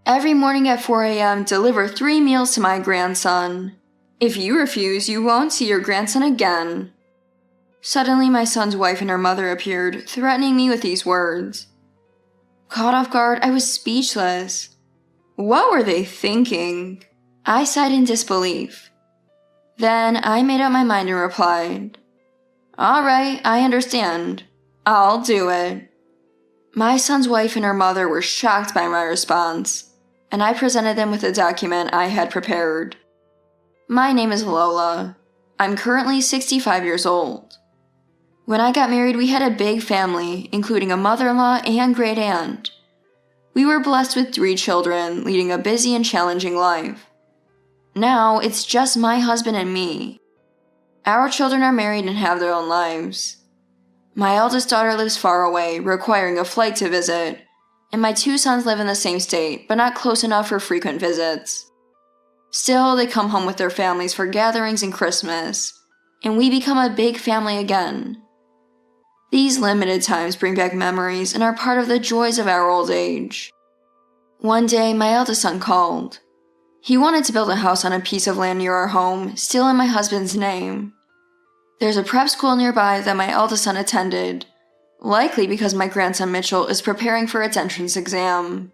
Every morning at 4 a.m., deliver 3 meals to my grandson. If you refuse, you won't see your grandson again." Suddenly, my son's wife and her mother appeared, threatening me with these words. Caught off guard, I was speechless. What were they thinking? I sighed in disbelief. Then I made up my mind and replied, "All right, I understand. I'll do it." My son's wife and her mother were shocked by my response, and I presented them with a document I had prepared. My name is Lola. I'm currently 65 years old. When I got married, we had a big family, including a mother-in-law and great aunt. We were blessed with 3 children, leading a busy and challenging life. Now, it's just my husband and me. Our children are married and have their own lives. My eldest daughter lives far away, requiring a flight to visit, and my 2 sons live in the same state, but not close enough for frequent visits. Still, they come home with their families for gatherings and Christmas, and we become a big family again. These limited times bring back memories and are part of the joys of our old age. One day, my eldest son called. He wanted to build a house on a piece of land near our home, still in my husband's name. There's a prep school nearby that my eldest son attended, likely because my grandson Mitchell is preparing for its entrance exam.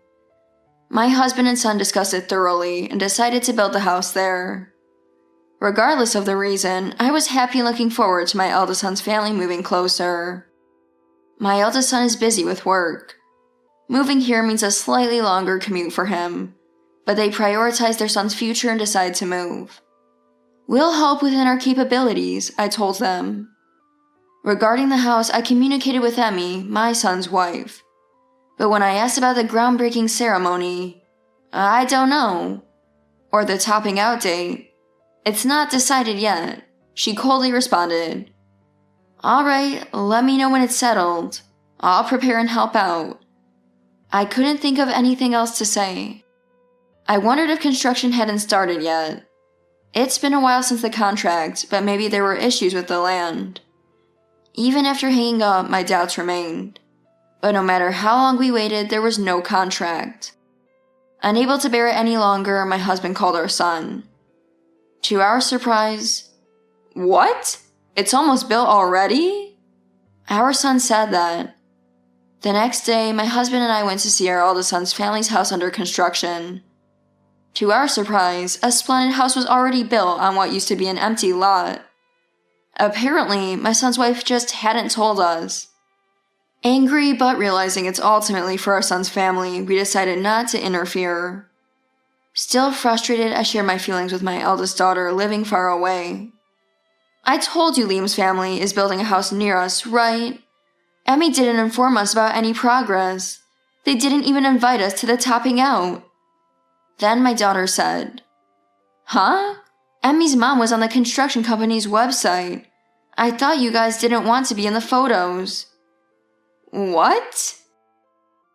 My husband and son discussed it thoroughly and decided to build the house there. Regardless of the reason, I was happy and looking forward to my eldest son's family moving closer. My eldest son is busy with work. Moving here means a slightly longer commute for him, but they prioritize their son's future and decide to move. We'll help within our capabilities, I told them. Regarding the house, I communicated with Emmy, my son's wife. But when I asked about the groundbreaking ceremony, I don't know. Or the topping out date, it's not decided yet, she coldly responded. All right, let me know when it's settled. I'll prepare and help out. I couldn't think of anything else to say. I wondered if construction hadn't started yet. It's been a while since the contract, but maybe there were issues with the land. Even after hanging up, my doubts remained. But no matter how long we waited, there was no contract. Unable to bear it any longer, my husband called our son. To our surprise, "What? It's almost built already?" Our son said that. The next day, my husband and I went to see our eldest son's family's house under construction. To our surprise, a splendid house was already built on what used to be an empty lot. Apparently, my son's wife just hadn't told us. Angry but realizing it's ultimately for our son's family, we decided not to interfere. Still frustrated, I shared my feelings with my eldest daughter living far away. "I told you Liam's family is building a house near us, right? Emmy didn't inform us about any progress. They didn't even invite us to the topping out." Then my daughter said, "Huh? Emmy's mom was on the construction company's website. I thought you guys didn't want to be in the photos." What?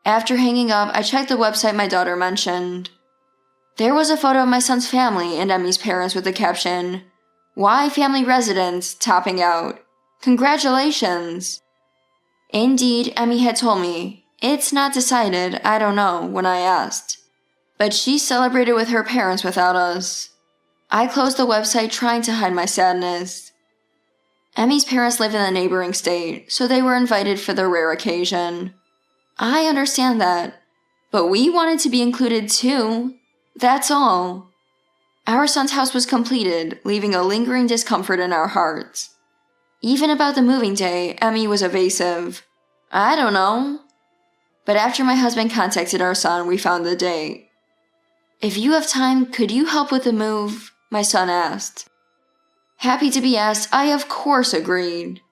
After hanging up, I checked the website my daughter mentioned. There was a photo of my son's family and Emmy's parents with the caption, "Why family residence topping out? Congratulations." Indeed, Emmy had told me, "It's not decided, I don't know," when I asked. But she celebrated with her parents without us. I closed the website trying to hide my sadness. Emmy's parents live in the neighboring state, so they were invited for the rare occasion. I understand that, but we wanted to be included too. That's all. Our son's house was completed, leaving a lingering discomfort in our hearts. Even about the moving day, Emmy was evasive. I don't know. But after my husband contacted our son, we found the date. "If you have time, could you help with the move?" my son asked. Happy to be asked, I of course agreed.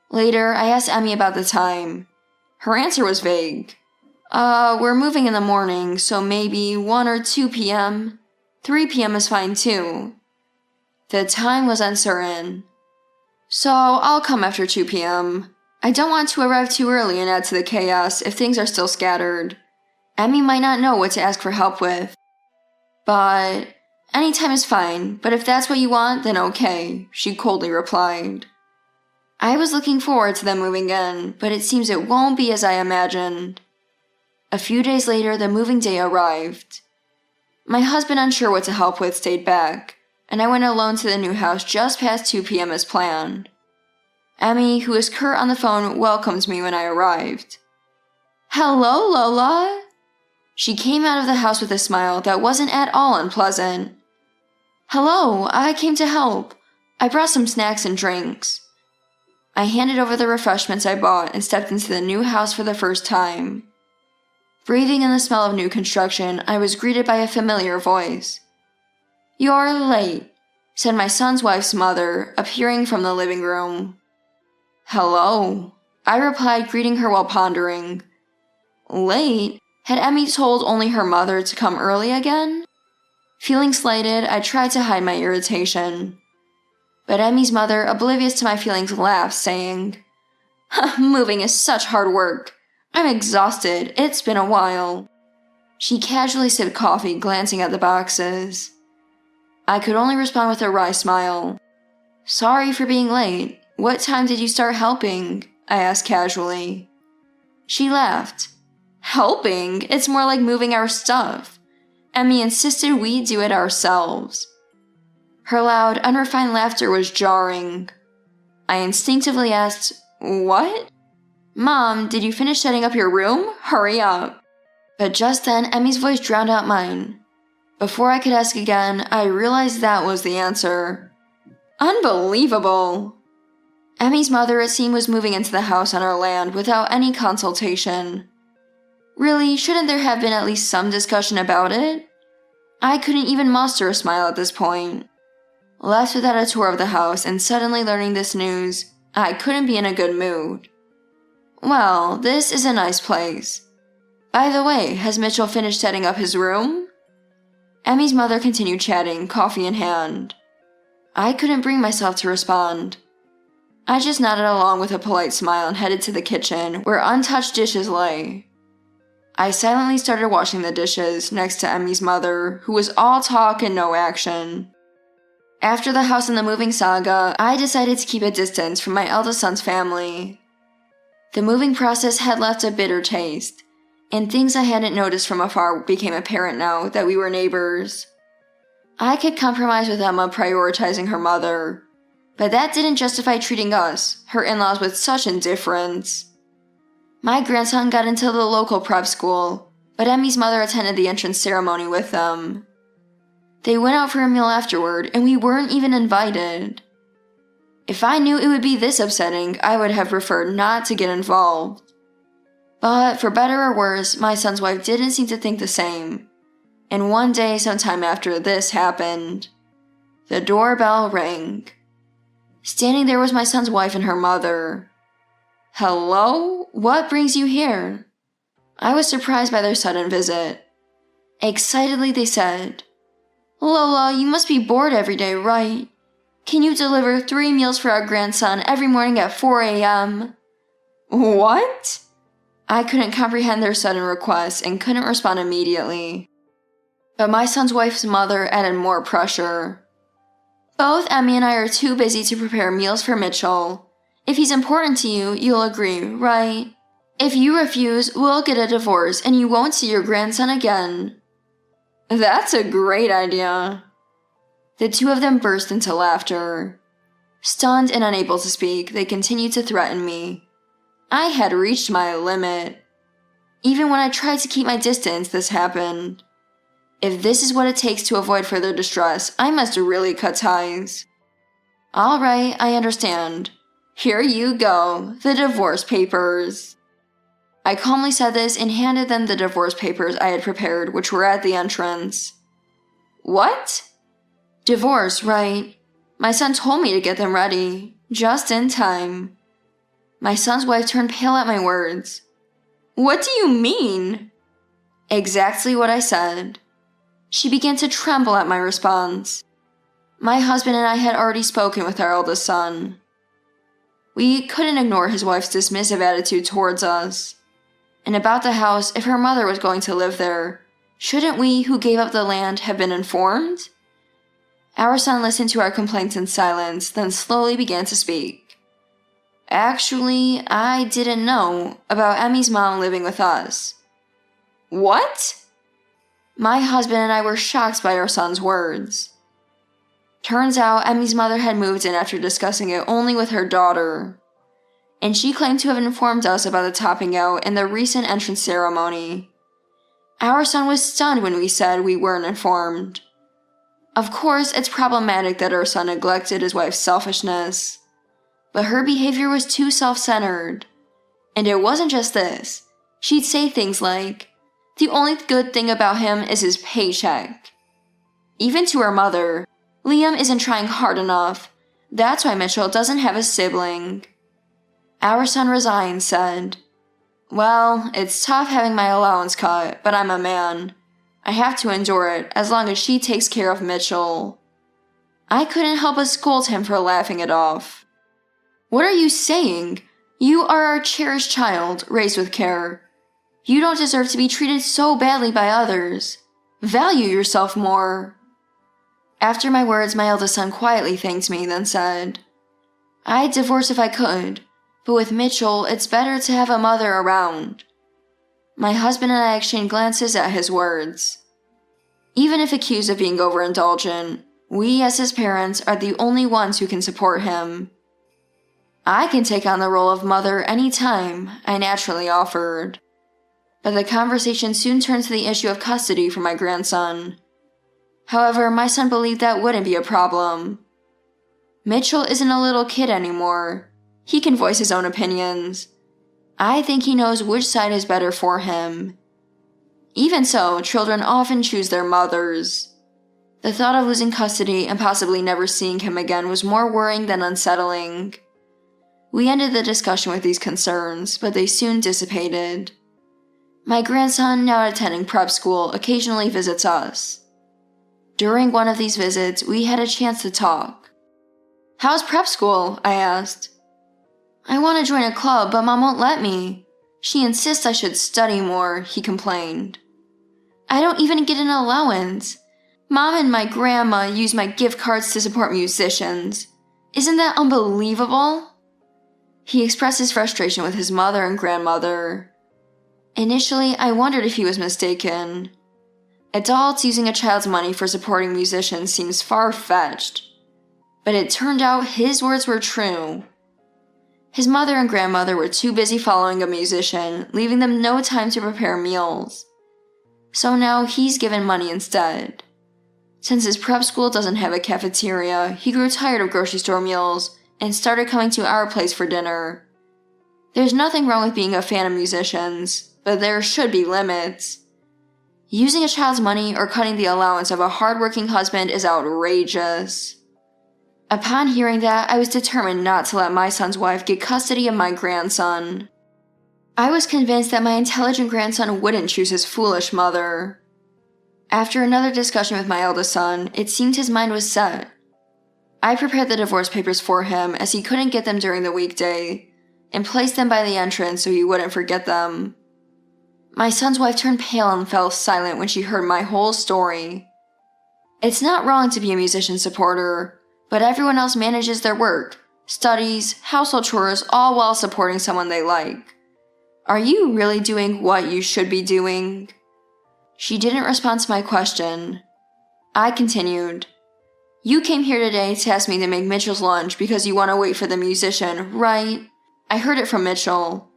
Later, I asked Emmy about the time. Her answer was vague. We're moving in the morning, so maybe 1 or 2 p.m. 3 p.m. is fine too." The time was uncertain. "So I'll come after 2 p.m. I don't want to arrive too early and add to the chaos if things are still scattered. Emmy might not know what to ask for help with. But any time is fine, but if that's what you want, then okay," she coldly replied. I was looking forward to them moving in, but it seems it won't be as I imagined. A few days later, the moving day arrived. My husband, unsure what to help with, stayed back, and I went alone to the new house just past 2 p.m. as planned. Emmy, who was curt on the phone, welcomed me when I arrived. "Hello, Lola." She came out of the house with a smile that wasn't at all unpleasant. "Hello, I came to help. I brought some snacks and drinks." I handed over the refreshments I bought and stepped into the new house for the first time. Breathing in the smell of new construction, I was greeted by a familiar voice. "You're late," said my son's wife's mother, appearing from the living room. "Hello," I replied, greeting her while pondering. Late? Had Emmy told only her mother to come early again? Feeling slighted, I tried to hide my irritation. But Emmy's mother, oblivious to my feelings, laughed, saying, "Moving is such hard work. I'm exhausted. It's been a while." She casually sipped coffee, glancing at the boxes. I could only respond with a wry smile. "Sorry for being late. What time did you start helping?" I asked casually. She laughed. "Helping? It's more like moving our stuff. Emmy insisted we do it ourselves." Her loud, unrefined laughter was jarring. I instinctively asked, "What?" "Mom, did you finish setting up your room? Hurry up." But just then, Emmy's voice drowned out mine. Before I could ask again, I realized that was the answer. Unbelievable! Emmy's mother, it seemed, was moving into the house on our land without any consultation. Really, shouldn't there have been at least some discussion about it? I couldn't even muster a smile at this point. Left without a tour of the house and suddenly learning this news, I couldn't be in a good mood. Well, this is a nice place. By the way, has Mitchell finished setting up his room? Emmy's mother continued chatting, coffee in hand. I couldn't bring myself to respond. I just nodded along with a polite smile and headed to the kitchen, where untouched dishes lay. I silently started washing the dishes next to Emmy's mother, who was all talk and no action. After the house and the moving saga, I decided to keep a distance from my eldest son's family. The moving process had left a bitter taste, and things I hadn't noticed from afar became apparent now that we were neighbors. I could compromise with Emma prioritizing her mother, but that didn't justify treating us, her in-laws, with such indifference. My grandson got into the local prep school, but Emmy's mother attended the entrance ceremony with them. They went out for a meal afterward, and we weren't even invited. If I knew it would be this upsetting, I would have preferred not to get involved. But for better or worse, my son's wife didn't seem to think the same. And one day, sometime after this happened, the doorbell rang. Standing there was my son's wife and her mother. "Hello? What brings you here?" I was surprised by their sudden visit. Excitedly, they said, "Lola, you must be bored every day, right? Can you deliver 3 meals for our grandson every morning at 4 a.m.? What? I couldn't comprehend their sudden request and couldn't respond immediately. But my son's wife's mother added more pressure. "Both Emmy and I are too busy to prepare meals for Mitchell. If he's important to you, you'll agree, right? If you refuse, we'll get a divorce and you won't see your grandson again." That's a great idea. The two of them burst into laughter. Stunned and unable to speak, they continued to threaten me. I had reached my limit. Even when I tried to keep my distance, this happened. If this is what it takes to avoid further distress, I must really cut ties. All right, I understand. Here you go, the divorce papers. I calmly said this and handed them the divorce papers I had prepared, which were at the entrance. What? Divorce, right? My son told me to get them ready, just in time. My son's wife turned pale at my words. What do you mean? Exactly what I said. She began to tremble at my response. My husband and I had already spoken with our eldest son. We couldn't ignore his wife's dismissive attitude towards us. And about the house, if her mother was going to live there, shouldn't we, who gave up the land, have been informed? Our son listened to our complaints in silence, then slowly began to speak. Actually, I didn't know about Emmy's mom living with us. What? My husband and I were shocked by our son's words. Turns out Emmy's mother had moved in after discussing it only with her daughter, and she claimed to have informed us about the topping out in the recent entrance ceremony. Our son was stunned when we said we weren't informed. Of course, it's problematic that our son neglected his wife's selfishness, but her behavior was too self-centered. And it wasn't just this. She'd say things like, "The only good thing about him is his paycheck." Even to her mother, "Liam isn't trying hard enough. That's why Mitchell doesn't have a sibling." Our son resigned said, "Well, it's tough having my allowance cut, but I'm a man. I have to endure it as long as she takes care of Mitchell." I couldn't help but scold him for laughing it off. "What are you saying? You are our cherished child, raised with care. You don't deserve to be treated so badly by others. Value yourself more." After my words, my eldest son quietly thanked me, then said, "I'd divorce if I could, but with Mitchell, it's better to have a mother around." My husband and I exchanged glances at his words. Even if accused of being overindulgent, we as his parents are the only ones who can support him. "I can take on the role of mother any time," I naturally offered. But the conversation soon turned to the issue of custody for my grandson. However, my son believed that wouldn't be a problem. Mitchell isn't a little kid anymore. He can voice his own opinions. I think he knows which side is better for him. Even so, children often choose their mothers. The thought of losing custody and possibly never seeing him again was more worrying than unsettling. We ended the discussion with these concerns, but they soon dissipated. My grandson, now attending prep school, occasionally visits us. During one of these visits, we had a chance to talk. "How's prep school?" I asked. "I want to join a club, but Mom won't let me. She insists I should study more," he complained. "I don't even get an allowance. Mom and my grandma use my gift cards to support musicians. Isn't that unbelievable?" He expressed his frustration with his mother and grandmother. Initially, I wondered if he was mistaken. Adults using a child's money for supporting musicians seems far-fetched. But it turned out his words were true. His mother and grandmother were too busy following a musician, leaving them no time to prepare meals. So now he's given money instead. Since his prep school doesn't have a cafeteria, he grew tired of grocery store meals and started coming to our place for dinner. There's nothing wrong with being a fan of musicians, but there should be limits. Using a child's money or cutting the allowance of a hardworking husband is outrageous. Upon hearing that, I was determined not to let my son's wife get custody of my grandson. I was convinced that my intelligent grandson wouldn't choose his foolish mother. After another discussion with my eldest son, it seemed his mind was set. I prepared the divorce papers for him as he couldn't get them during the weekday, and placed them by the entrance so he wouldn't forget them. My son's wife turned pale and fell silent when she heard my whole story. It's not wrong to be a musician supporter, but everyone else manages their work, studies, household chores, all while supporting someone they like. Are you really doing what you should be doing? She didn't respond to my question. I continued. You came here today to ask me to make Mitchell's lunch because you want to wait for the musician, right? I heard it from Mitchell.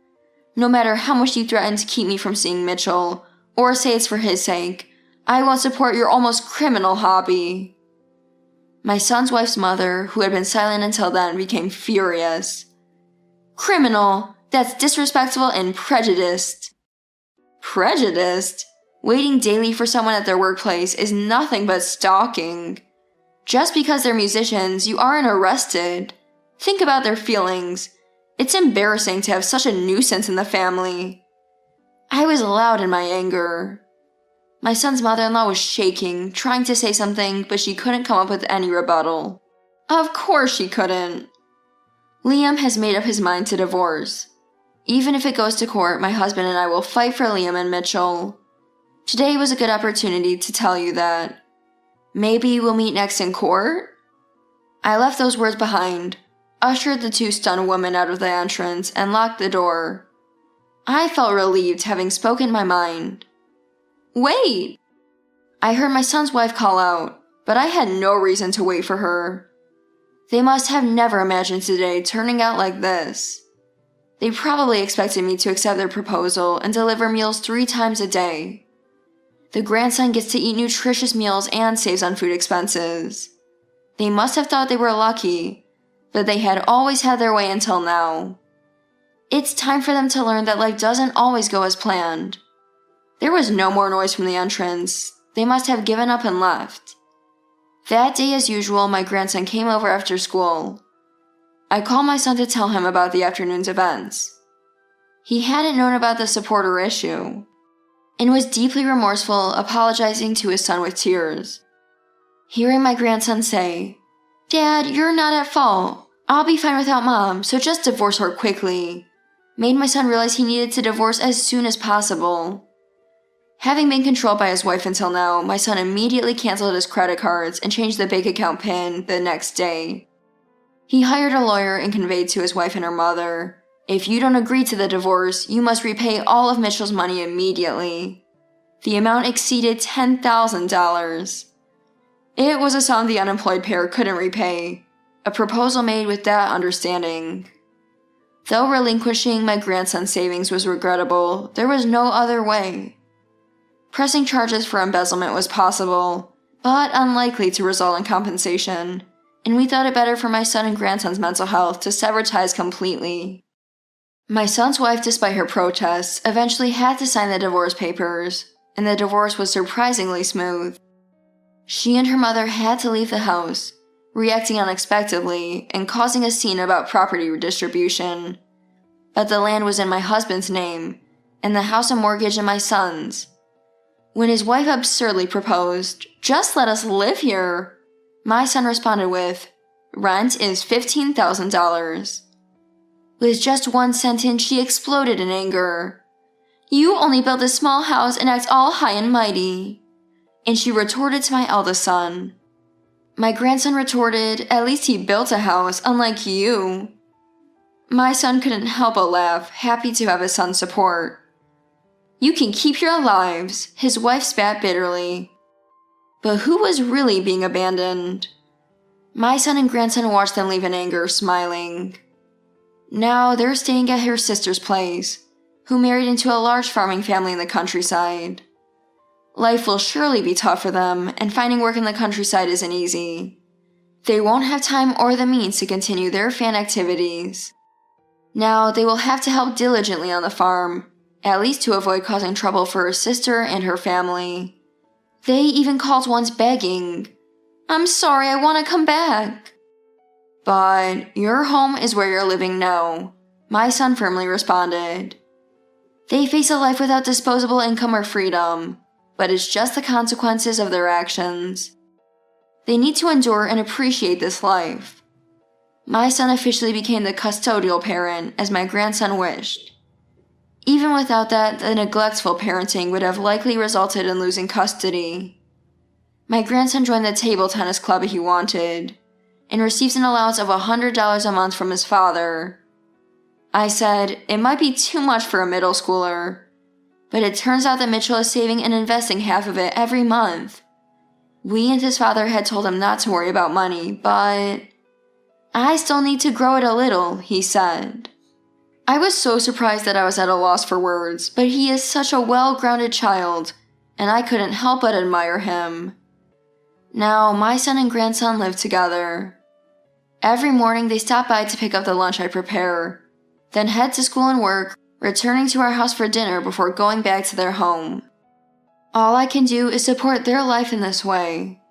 No matter how much you threaten to keep me from seeing Mitchell, or say it's for his sake, I won't support your almost criminal hobby. My son's wife's mother, who had been silent until then, became furious. Criminal? That's disrespectful and prejudiced. Prejudiced? Waiting daily for someone at their workplace is nothing but stalking. Just because they're musicians, you aren't arrested. Think about their feelings. It's embarrassing to have such a nuisance in the family. I was loud in my anger. My son's mother-in-law was shaking, trying to say something, but she couldn't come up with any rebuttal. Of course she couldn't. Liam has made up his mind to divorce. Even if it goes to court, my husband and I will fight for Liam and Mitchell. Today was a good opportunity to tell you that. Maybe we'll meet next in court? I left those words behind, ushered the two stunned women out of the entrance, and locked the door. I felt relieved having spoken my mind. Wait! I heard my son's wife call out, but I had no reason to wait for her. They must have never imagined today turning out like this. They probably expected me to accept their proposal and deliver meals 3 times a day. The grandson gets to eat nutritious meals and saves on food expenses. They must have thought they were lucky, but they had always had their way until now. It's time for them to learn that life doesn't always go as planned. There was no more noise from the entrance. They must have given up and left. That day, as usual, my grandson came over after school. I called my son to tell him about the afternoon's events. He hadn't known about the supporter issue, and was deeply remorseful, apologizing to his son with tears. Hearing my grandson say, "Dad, you're not at fault. I'll be fine without Mom, so just divorce her quickly," made my son realize he needed to divorce as soon as possible. Having been controlled by his wife until now, my son immediately canceled his credit cards and changed the bank account PIN the next day. He hired a lawyer and conveyed to his wife and her mother, "If you don't agree to the divorce, you must repay all of Mitchell's money immediately." The amount exceeded $10,000. It was a sum the unemployed pair couldn't repay, a proposal made with that understanding. Though relinquishing my grandson's savings was regrettable, there was no other way. Pressing charges for embezzlement was possible, but unlikely to result in compensation, and we thought it better for my son and grandson's mental health to sever ties completely. My son's wife, despite her protests, eventually had to sign the divorce papers, and the divorce was surprisingly smooth. She and her mother had to leave the house, reacting unexpectedly and causing a scene about property redistribution. But the land was in my husband's name, and the house and mortgage in my son's. When his wife absurdly proposed, "Just let us live here," my son responded with, "Rent is $15,000. With just one sentence, she exploded in anger. "You only build a small house and act all high and mighty." And she retorted to my eldest son. My grandson retorted, "At least he built a house, unlike you." My son couldn't help but laugh, happy to have his son's support. "You can keep your lives," his wife spat bitterly. But who was really being abandoned? My son and grandson watched them leave in anger, smiling. Now they're staying at her sister's place, who married into a large farming family in the countryside. Life will surely be tough for them, and finding work in the countryside isn't easy. They won't have time or the means to continue their fan activities. Now they will have to help diligently on the farm, at least to avoid causing trouble for her sister and her family. They even called once begging, "I'm sorry, I want to come back." "But your home is where you're living now," my son firmly responded. They face a life without disposable income or freedom, but it's just the consequences of their actions. They need to endure and appreciate this life. My son officially became the custodial parent, as my grandson wished. Even without that, the neglectful parenting would have likely resulted in losing custody. My grandson joined the table tennis club he wanted, and receives an allowance of $100 a month from his father. I said, it might be too much for a middle schooler, but it turns out that Mitchell is saving and investing half of it every month. We and his father had told him not to worry about money, but "I still need to grow it a little," he said. I was so surprised that I was at a loss for words, but he is such a well-grounded child, and I couldn't help but admire him. Now, my son and grandson live together. Every morning they stop by to pick up the lunch I prepare, then head to school and work, returning to our house for dinner before going back to their home. All I can do is support their life in this way.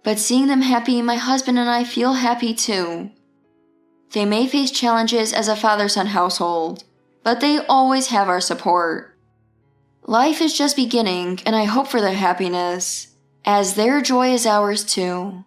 But seeing them happy, my husband and I feel happy too. They may face challenges as a father-son household, but they always have our support. Life is just beginning, and I hope for their happiness, as their joy is ours too.